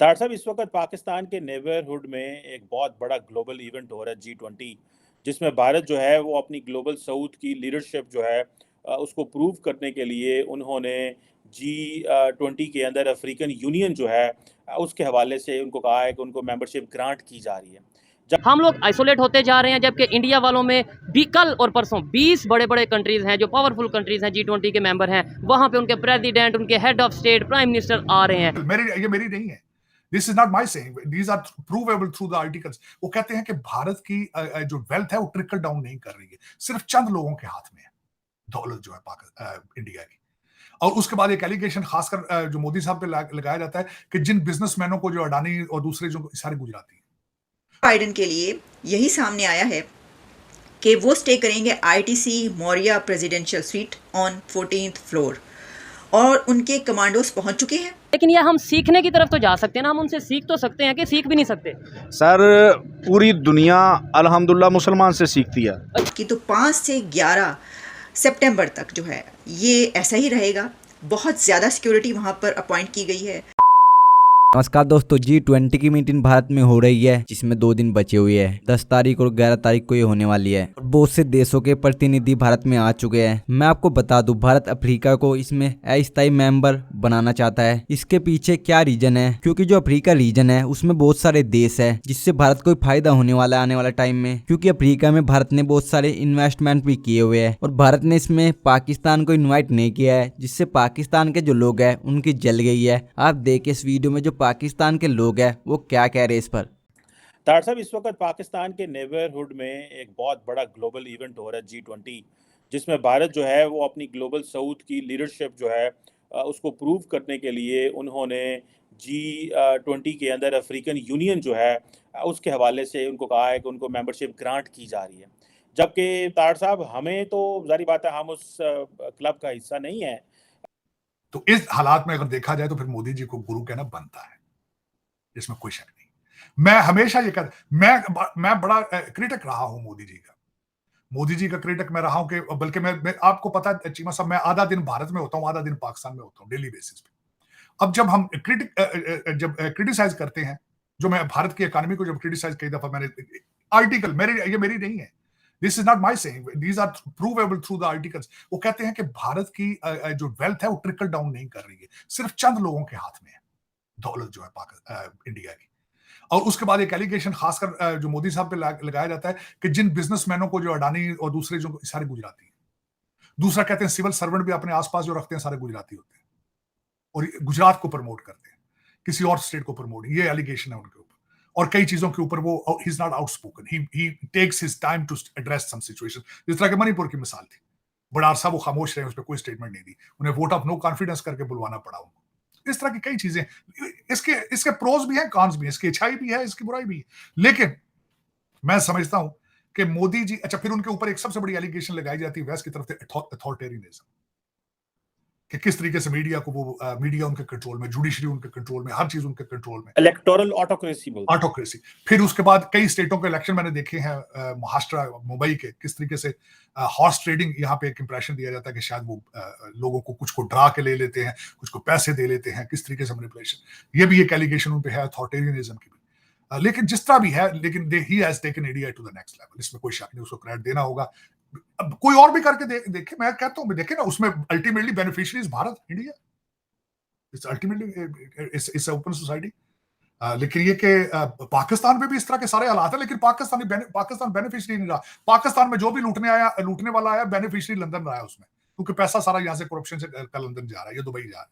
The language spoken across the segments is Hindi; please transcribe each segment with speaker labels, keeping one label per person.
Speaker 1: तार साहब, इस वक्त पाकिस्तान के नेबरहुड में एक बहुत बड़ा ग्लोबल इवेंट हो रहा है G20, जिसमें भारत जो है वो अपनी ग्लोबल साउथ की लीडरशिप जो है उसको प्रूव करने के लिए उन्होंने G20 के अंदर अफ्रीकन यूनियन जो है उसके हवाले से उनको कहा है कि उनको मेंबरशिप ग्रांट की जा रही है।
Speaker 2: हम लोग आइसोलेट होते जा रहे हैं, जबकि इंडिया वालों में भी कल और परसों 20 बड़े बड़े कंट्रीज हैं जो पावरफुल कंट्रीज हैं, G20 के मेंबर हैं। वहां पे उनके प्रेसिडेंट, उनके head of state, prime minister आ रहे हैं।
Speaker 3: ये मेरी नहीं है, this is not my saying, these are provable through the articles. वो कहते हैं कि भारत की जो वेल्थ है वो ट्रिकल डाउन नहीं कर रही है, सिर्फ चंद लोगों के हाथ में है दौलत जो है इंडिया की। और उसके बाद एक एलिगेशन खासकर जो मोदी साहब पे लगाया जाता है कि जिन बिजनेसमैनों को, जो अडानी और दूसरे जो सारे गुजराती,
Speaker 4: बाइडेन के लिए यही सामने आया है कि वो स्टे करेंगे ITC Maurya presidential suite on 14th floor और उनके कमांडोज पहुंच चुके हैं।
Speaker 2: लेकिन ये हम सीखने की तरफ तो जा सकते हैं ना, हम उनसे सीख तो सकते हैं कि सीख भी नहीं सकते।
Speaker 5: सर, पूरी दुनिया अल्हम्दुलिल्लाह मुसलमान से सीखती है
Speaker 4: कि तो 5 से 11 सितंबर तक जो है ये ऐसा ही रहेगा। बहुत ज़्यादा सिक्योरिटी वहाँ पर अपॉइंट की गई है।
Speaker 6: नमस्कार दोस्तों, G20 की मीटिंग भारत में हो रही है, जिसमें 2 दिन बचे हुए हैं। 10 तारीख और 11 तारीख को ये होने वाली है और बहुत से देशों के प्रतिनिधि भारत में आ चुके हैं। मैं आपको बता दूं, भारत अफ्रीका को इसमें अस्थायी मेंबर बनाना चाहता है। इसके पीछे क्या रीजन है? क्योंकि जो अफ्रीका रीजन है उसमें बहुत सारे देश है, जिससे भारत को फायदा होने वाला है आने वाला टाइम में। क्योंकि अफ्रीका में भारत ने बहुत सारे इन्वेस्टमेंट भी किए हुए हैं और भारत ने इसमें पाकिस्तान को इन्वाइट नहीं किया है, जिससे पाकिस्तान के जो लोग हैं उनकी जल गई है। आप देखिए इस वीडियो में जो पाकिस्तान के लोग हैं वो क्या कह रहे हैं इस पर।
Speaker 1: तार साहब, इस वक्त पाकिस्तान के नेबरहुड में एक बहुत बड़ा ग्लोबल इवेंट हो रहा है G20, जिसमें भारत जो है वो अपनी ग्लोबल साउथ की लीडरशिप जो है उसको प्रूव करने के लिए उन्होंने G20 के अंदर अफ्रीकन यूनियन जो है उसके हवाले से उनको कहा है कि उनको मेंबरशिप ग्रांट की जा रही है। जबकि तार साहब, हमें तो जारी बात है हम उस क्लब का हिस्सा नहीं है।
Speaker 3: तो इस हालात में अगर देखा जाए तो फिर मोदी जी को गुरु कहना बनता है, इसमें कोई शक नहीं। मैं हमेशा ये मैं बड़ा क्रिटिक रहा हूं मोदी जी का क्रिटिक मैं रहा हूं कि बल्कि मैं आपको पता है चीमा साहब, मैं आधा दिन भारत में होता हूं, आधा दिन पाकिस्तान में होता हूं डेली बेसिस पे। अब जब हम क्रिटिसाइज करते हैं, जो मैं भारत की इकोनॉमी को जब क्रिटिसाइज कई दफा मैंने आर्टिकल, ये मेरी नहीं है, this is not my saying, these are provable through the articles. वो कहते हैं कि भारत की जो वेल्थ है वो ट्रिकल डाउन नहीं कर रही है, सिर्फ चंद लोगों के हाथ में है दौलत जो है इंडिया की। और उसके बाद एक एलिगेशन खासकर जो मोदी साहब पे लगाया जाता है कि जिन बिजनेसमैनों को, जो अडानी और दूसरे जो सारे गुजराती हैं। दूसरा कहते हैं सिविल सर्वेंट भी अपने आसपास जो रखते हैं सारे गुजराती होते हैं और गुजरात को प्रमोट करते हैं, किसी और स्टेट को प्रमोट, ये एलिगेशन है उनके ऊपर। और कई चीजों के ऊपर वो he is not outspoken, he takes his time to address some situation. जिस तरह के मणिपुर की मिसाल थी, बड़ार साहब वो खामोश रहे, उस पर कोई स्टेटमेंट नहीं दी, उन्हें वोट ऑफ नो कॉन्फिडेंस करके बुलवाना पड़ा उनको। इस तरह की कई चीजें, इसके प्रोज भी हैं, कॉन्स भी हैं, इसकी अच्छाई भी है, इसकी बुराई भी है। लेकिन मैं समझता हूं कि मोदी जी, अच्छा, फिर उनके ऊपर एक सबसे बड़ी एलिगेशन लगाई जाती है वेस्ट की तरफ से, अथॉरिटेरियनिज्म, कि किस तरीके से मीडिया को वो मीडिया उनके कंट्रोल में, जुडिशरी उनके कंट्रोल में, हर चीज उनके कंट्रोल में,
Speaker 1: इलेक्टोरल ऑटोक्रेसी।
Speaker 3: फिर उसके बाद कई स्टेटों के इलेक्शन मैंने देखे हैं, महाराष्ट्र, मुंबई के, किस तरीके से हॉर्स ट्रेडिंग, यहाँ पे एक इंप्रेशन दिया जाता है कि शायद वो लोगों को कुछ को डरा के ले लेते हैं, कुछ को पैसे दे लेते हैं, किस तरीके से मैनिपुलेशन, ये भी एक एलिगेशन उन पे है, अथॉरिटेरियनिज्म की भी। लेकिन जिस तरह भी है, लेकिन he has taken India to the next level, इसमें कोई शक नहीं, उसको क्रेडिट देना होगा। अब कोई और भी करके देखे, मैं कहता हूं, देखे ना, उसमें ultimately beneficiaries Bharat, India, it's ultimately it's open society. लेकिन ये कि पाकिस्तान में भी इस तरह के सारे हालात है, लेकिन पाकिस्तान बेनिफिशियरी नहीं रहा। पाकिस्तान में जो भी लूटने वाला आया, बेनिफिशियरी लंदन रहा है उसमें, क्योंकि पैसा सारा यहां से करप्शन से लंदन जा रहा है, ये दुबई जा रहा है।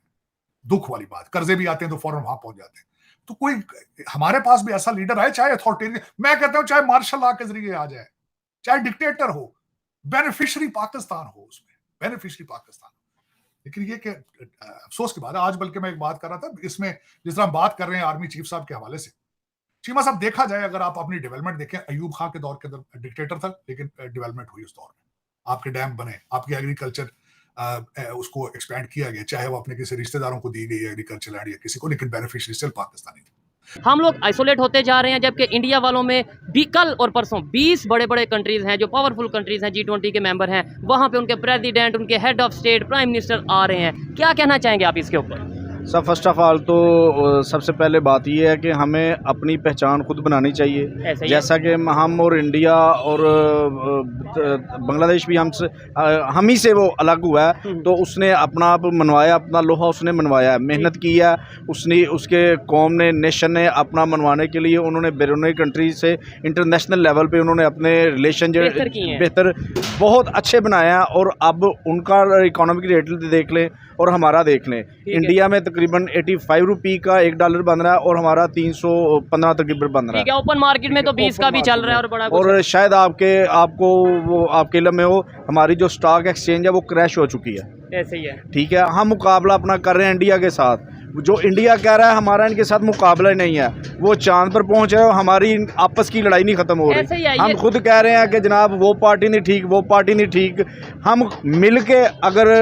Speaker 3: दुख वाली बात, कर्जे भी आते हैं तो फौरन वहां पहुंच जाते हैं। तो कोई हमारे पास भी ऐसा लीडर आए, चाहे अथॉरिटेरियन, मैं कहता हूं चाहे मार्शल लॉ के जरिए आ जाए, चाहे डिक्टेटर हो, बेनिफिशियरी पाकिस्तान हो, उसमें बेनिफिशियरी पाकिस्तान। लेकिन ये कि अफसोस की बात है, आज बल्कि मैं एक बात कर रहा था इसमें, जिस तरह हम बात कर रहे हैं आर्मी चीफ साहब के हवाले से, चीमा साहब, देखा जाए अगर आप अपनी डेवलपमेंट देखें, अयूब खान के दौर के अंदर डिक्टेटर था, लेकिन डेवलपमेंट हुई उस दौर में। आपके डैम बने, आपकी एग्रीकल्चर उसको एक्सपैंड किया गया, चाहे वो अपने किसी रिश्तेदारों को दी गई एग्रीकल्चर लैंड या किसी को, लेकिन बेनिफिशियरी स्टिल पाकिस्तानी थे।
Speaker 2: हम लोग आइसोलेट होते जा रहे हैं, जबकि इंडिया वालों में भी कल और परसों 20 बड़े बड़े कंट्रीज हैं जो पावरफुल कंट्रीज हैं, G20 के मेंबर हैं। वहां पे उनके प्रेसिडेंट, उनके head of state, prime minister आ रहे हैं। क्या कहना चाहेंगे आप इसके ऊपर?
Speaker 5: सब फर्स्ट ऑफ ऑल तो सबसे पहले बात ये है कि हमें अपनी पहचान खुद बनानी चाहिए।
Speaker 2: ऐसा ही
Speaker 5: जैसा कि हम और इंडिया और बांग्लादेश भी हमसे हम ही से वो अलग हुआ है, तो उसने अपना आप मनवाया, अपना लोहा उसने मनवाया है, मेहनत की है उसने, उसके कौम ने, नेशन ने अपना मनवाने के लिए उन्होंने बैरूनी कंट्री से इंटरनेशनल लेवल पे उन्होंने अपने रिलेशन जो
Speaker 2: बेहतर किए हैं।
Speaker 5: बेहतर बहुत अच्छे बनाया है। और अब उनका इकोनॉमिक रेट देख लें और हमारा देख लें, इंडिया में तकरीबन 85 रुपये का $1 बन रहा है और हमारा 315 तकरीबन बन रहा
Speaker 2: ठीक है। ओपन मार्केट में तो 20 का भी चल रहा है और बड़ा कुछ
Speaker 5: और शायद आपको वो आपके इल्म में हो, हमारी जो स्टॉक एक्सचेंज है वो क्रैश हो चुकी है।
Speaker 2: ऐसे ही है।
Speaker 5: ठीक है, हम मुकाबला अपना कर रहे हैं इंडिया के साथ। जो इंडिया कह रहा है हमारा इनके साथ मुकाबला ही नहीं है, वो चांद पर पहुंच रहे हो, हमारी आपस की लड़ाई नहीं खत्म हो
Speaker 2: ऐसे ही है
Speaker 5: रही।
Speaker 2: ये।
Speaker 5: हम खुद कह रहे हैं कि जनाब वो पार्टी नहीं ठीक, वो पार्टी नहीं ठीक। हम मिल के अगर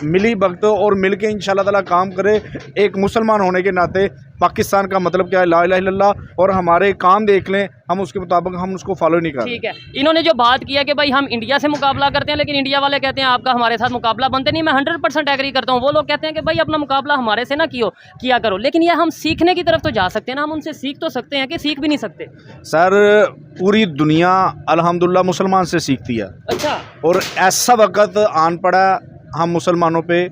Speaker 5: मिली भगत और मिल के इंशाल्लाह ताला काम करे, एक मुसलमान होने के नाते पाकिस्तान का मतलब क्या है, ला इलाहा इल्लल्लाह, और हमारे काम देख लें, हम उसके मुताबिक हम उसको फॉलो नहीं कर रहे।
Speaker 2: ठीक है। इन्होंने जो बात किया कि भाई हम इंडिया से मुकाबला करते हैं, लेकिन इंडिया वाले कहते हैं आपका हमारे साथ मुकाबला बनते नहीं। मैं 100% एग्री करता हूँ। वो लोग कहते हैं कि भाई अपना मुकाबला हमारे से ना किया करो, लेकिन ये हम सीखने की तरफ तो जा सकते हैं ना, हम उनसे सीख तो सकते हैं कि सीख भी नहीं सकते।
Speaker 5: सर पूरी दुनिया अल्हम्दुलिल्लाह मुसलमान से सीखती है।
Speaker 2: अच्छा।
Speaker 5: और ऐसा वक्त आन पड़ा हम मुसलमानों पे,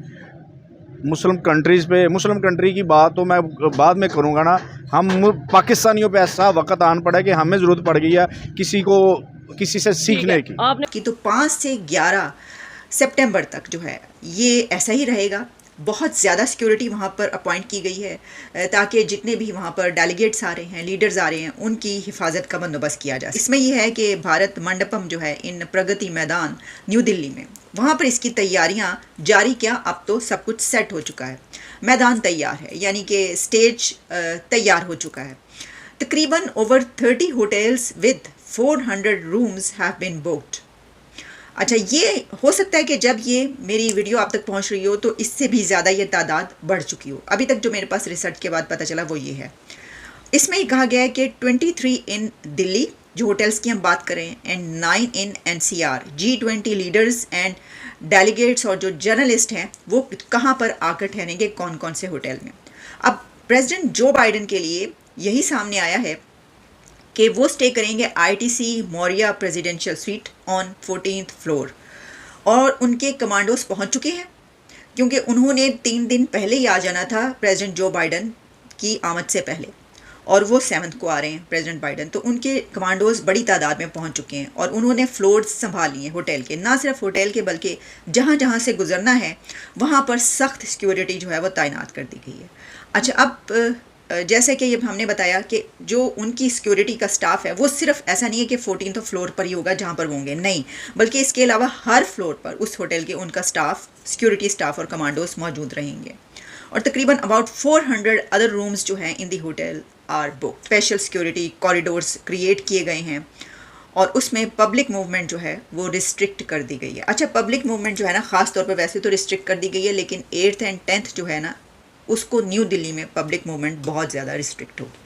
Speaker 5: मुस्लिम कंट्री की बात तो मैं बाद में करूँगा ना, हम पाकिस्तानियों पे ऐसा वक्त आन पड़ा है कि हमें ज़रूरत पड़ गई है किसी से सीखने की।
Speaker 2: आपने
Speaker 4: तो 5 से 11 सितंबर तक जो है ये ऐसा ही रहेगा। बहुत ज़्यादा सिक्योरिटी वहाँ पर अपॉइंट की गई है ताकि जितने भी वहाँ पर डेलीगेट्स आ रहे हैं, लीडर्स आ रहे हैं, उनकी हिफाजत का बंदोबस्त किया जाए। इसमें यह है कि भारत मंडपम जो है इन प्रगति मैदान न्यू दिल्ली में, वहाँ पर इसकी तैयारियाँ जारी, क्या अब तो सब कुछ सेट हो चुका है, मैदान तैयार है, यानी कि स्टेज तैयार हो चुका है। तकरीबन over 30 hotels with 400 rooms have been booked. अच्छा, ये हो सकता है कि जब ये मेरी वीडियो आप तक पहुंच रही हो तो इससे भी ज़्यादा ये तादाद बढ़ चुकी हो। अभी तक जो मेरे पास रिसर्च के बाद पता चला वो ये है। इसमें ही कहा गया है कि 23 इन दिल्ली जो होटल्स की हम बात करें, and 9 in NCR। G20 leaders and delegates और जो जर्नलिस्ट हैं वो कहाँ पर आकर ठहरेंगे, कौन कौन से होटल में। अब प्रेसिडेंट जो बाइडन के लिए यही सामने आया है कि वो स्टे करेंगे ITC Maurya presidential suite on 14th floor, और उनके कमांडोज पहुंच चुके हैं क्योंकि उन्होंने 3 दिन पहले ही आ जाना था प्रेसिडेंट जो बाइडन की आमद से पहले, और वो 7th को आ रहे हैं प्रेसिडेंट बाइडन। तो उनके कमांडोज बड़ी तादाद में पहुंच चुके हैं और उन्होंने फ्लोर्स संभाल लिए होटल के, ना सिर्फ होटल के बल्कि जहां जहां से गुजरना है वहां पर सख्त सिक्योरिटी जो है वो तैनात कर दी गई है। अच्छा, अब जैसे कि ये हमने बताया कि जो उनकी सिक्योरिटी का स्टाफ है वो सिर्फ ऐसा नहीं है कि 14th फ्लोर पर ही होगा जहाँ पर होंगे, नहीं, बल्कि इसके अलावा हर फ्लोर पर उस होटल के उनका स्टाफ, सिक्योरिटी स्टाफ और कमांडोज मौजूद रहेंगे। और तकरीबन अबाउट 400 अदर रूम्स जो हैं in the hotel are book. Special security corridors create किए गए हैं और उसमें पब्लिक मूवमेंट जो है वो रिस्ट्रिक्ट कर दी गई है। अच्छा, पब्लिक मूवमेंट जो है ना, ख़ास तौर पर वैसे तो रिस्ट्रिक्ट कर दी गई है, लेकिन 8th एंड 10th जो है ना, उसको न्यू दिल्ली में पब्लिक मूवमेंट बहुत ज़्यादा रिस्ट्रिक्ट होगी।